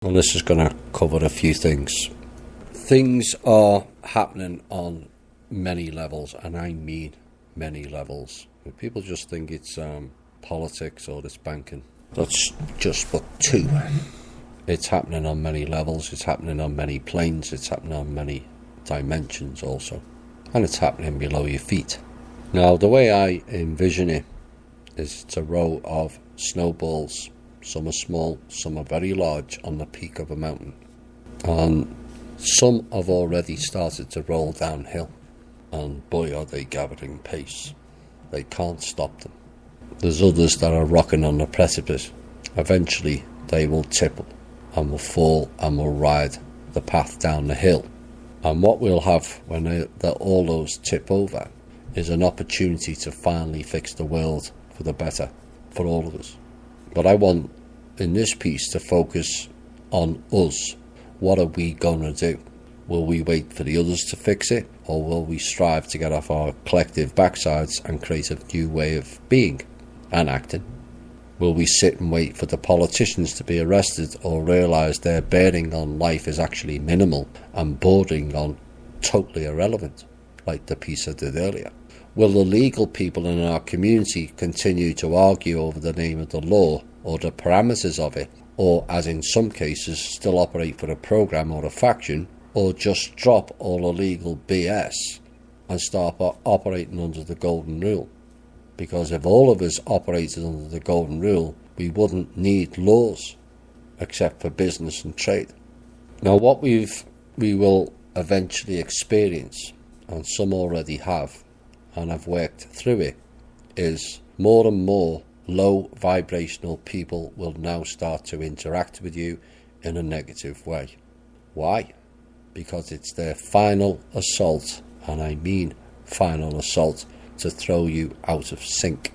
Well, this is going to cover a few things. Things are happening on many levels, and I mean many levels. People just think it's politics or it's banking. That's just but two. It's happening on many levels, it's happening on many planes, it's happening on many dimensions also. And it's happening below your feet. Now, the way I envision it is it's a row of snowballs. Some are small, some are very large on the peak of a mountain. And some have already started to roll downhill. And boy, are they gathering pace. They can't stop them. There's others that are rocking on the precipice. Eventually, they will tip and will fall and will ride the path down the hill. And what we'll have when all those tip over is an opportunity to finally fix the world for the better, for all of us. But I want, in this piece, to focus on us. What are we going to do? Will we wait for the others to fix it, or will we strive to get off our collective backsides and create a new way of being and acting? Will we sit and wait for the politicians to be arrested, or realise their bearing on life is actually minimal and bordering on totally irrelevant, like the piece I did earlier? Will the legal people in our community continue to argue over the name of the law or the parameters of it, or, as in some cases, still operate for a programme or a faction, or just drop all illegal BS and start operating under the golden rule? Because if all of us operated under the golden rule, we wouldn't need laws, except for business and trade. Now, what we will eventually experience, and some already have, and have worked through it, is more and more low vibrational people will now start to interact with you in a negative way. Why? Because it's their final assault, and I mean final assault, to throw you out of sync.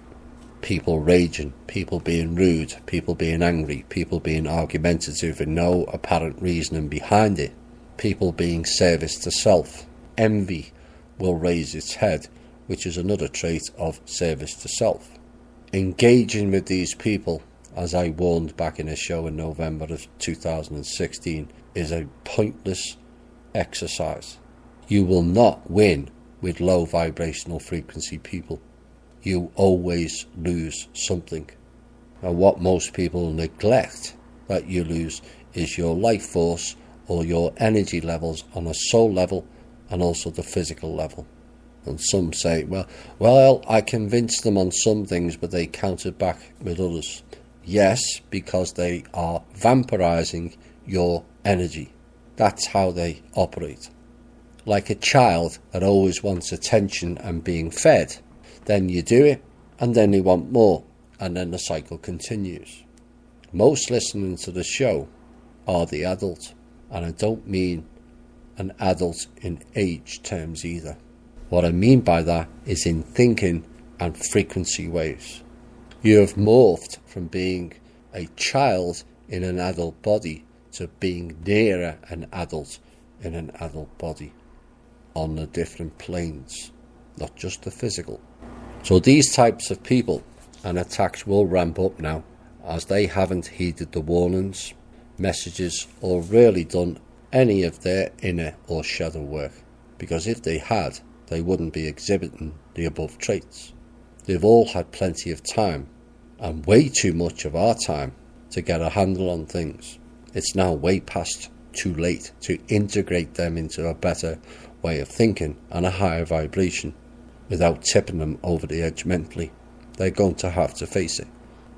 People raging, people being rude, people being angry, people being argumentative with no apparent reasoning behind it, people being service to self. Envy will raise its head, which is another trait of service to self. Engaging with these people, as I warned back in a show in November of 2016, is a pointless exercise. You will not win with low vibrational frequency people. You always lose something. And what most people neglect that you lose is your life force or your energy levels on a soul level and also the physical level. And some say, well, I convinced them on some things, but they countered back with others. Yes, because they are vampirizing your energy. That's how they operate. Like a child that always wants attention and being fed. Then you do it, and then they want more, and then the cycle continues. Most listening to the show are the adult, and I don't mean an adult in age terms either. What I mean by that is in thinking and frequency waves. You have morphed from being a child in an adult body to being nearer an adult in an adult body on the different planes, not just the physical. So these types of people and attacks will ramp up now, as they haven't heeded the warnings, messages, or really done any of their inner or shadow work. Because if they had, they wouldn't be exhibiting the above traits. They've all had plenty of time, and way too much of our time, to get a handle on things. It's now way past too late to integrate them into a better way of thinking and a higher vibration without tipping them over the edge mentally. They're going to have to face it.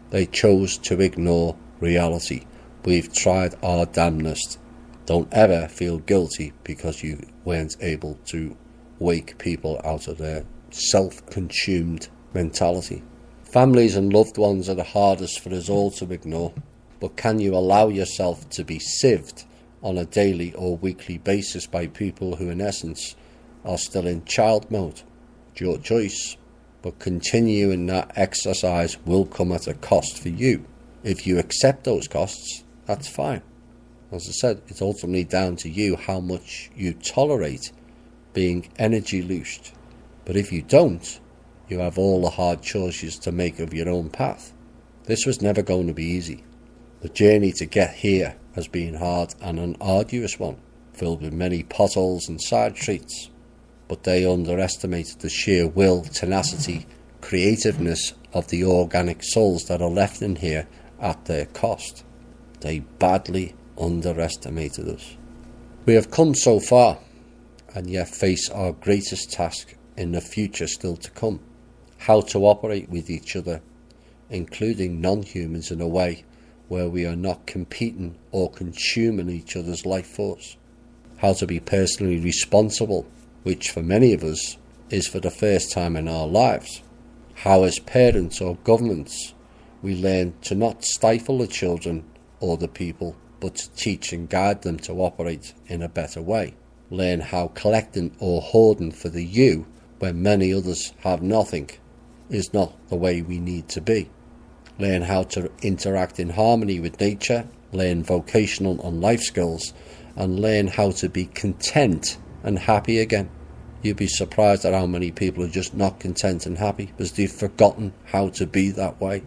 They chose to ignore reality. We've tried our damnedest. Don't ever feel guilty because you weren't able to wake people out of their self-consumed mentality. Families and loved ones are the hardest for us all to ignore, but can you allow yourself to be sieved on a daily or weekly basis by people who in essence are still in child mode? It's your choice, but continuing that exercise will come at a cost for you. If you accept those costs, that's fine. As I said, it's ultimately down to you how much you tolerate being energy loosed. But if you don't, you have all the hard choices to make of your own path. This was never going to be easy. The journey to get here has been hard and an arduous one, filled with many potholes and side streets, but they underestimated the sheer will, tenacity, creativeness of the organic souls that are left in here at their cost. They badly underestimated us. We have come so far, and yet face our greatest task in the future still to come: how to operate with each other, including non-humans, in a way where we are not competing or consuming each other's life force. How to be personally responsible, which for many of us is for the first time in our lives. How as parents or governments we learn to not stifle the children or the people, but to teach and guide them to operate in a better way. Learn how collecting or hoarding for the you when many others have nothing is not the way we need to be. Learn how to interact in harmony with nature, learn vocational and life skills, and learn how to be content and happy again. You'd be surprised at how many people are just not content and happy because they've forgotten how to be that way.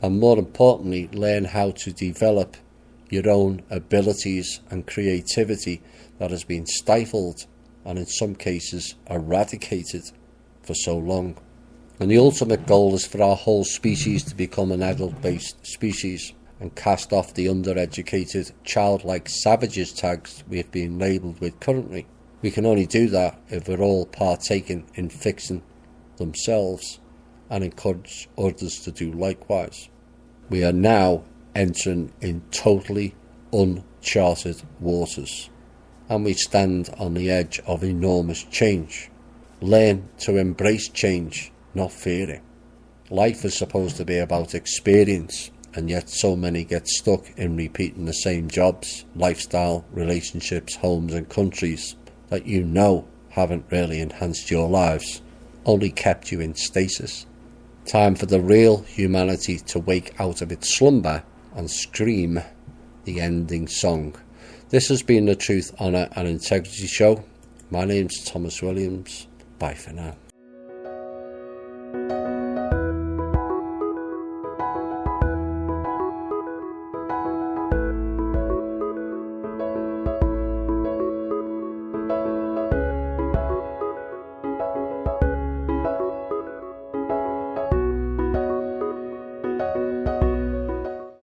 And more importantly, learn how to develop your own abilities and creativity that has been stifled and in some cases eradicated for so long. And the ultimate goal is for our whole species to become an adult-based species and cast off the undereducated, childlike savages tags we have been labelled with currently. We can only do that if we're all partaking in fixing themselves and encourage others to do likewise. We are now entering in totally uncharted waters, and we stand on the edge of enormous change. Learn to embrace change, not fear it. Life is supposed to be about experience, and yet so many get stuck in repeating the same jobs, lifestyle, relationships, homes and countries that you know haven't really enhanced your lives, only kept you in stasis. Time for the real humanity to wake out of its slumber and scream the ending song. This has been the Truth, Honour and Integrity Show. My name's Thomas Williams. Bye for now.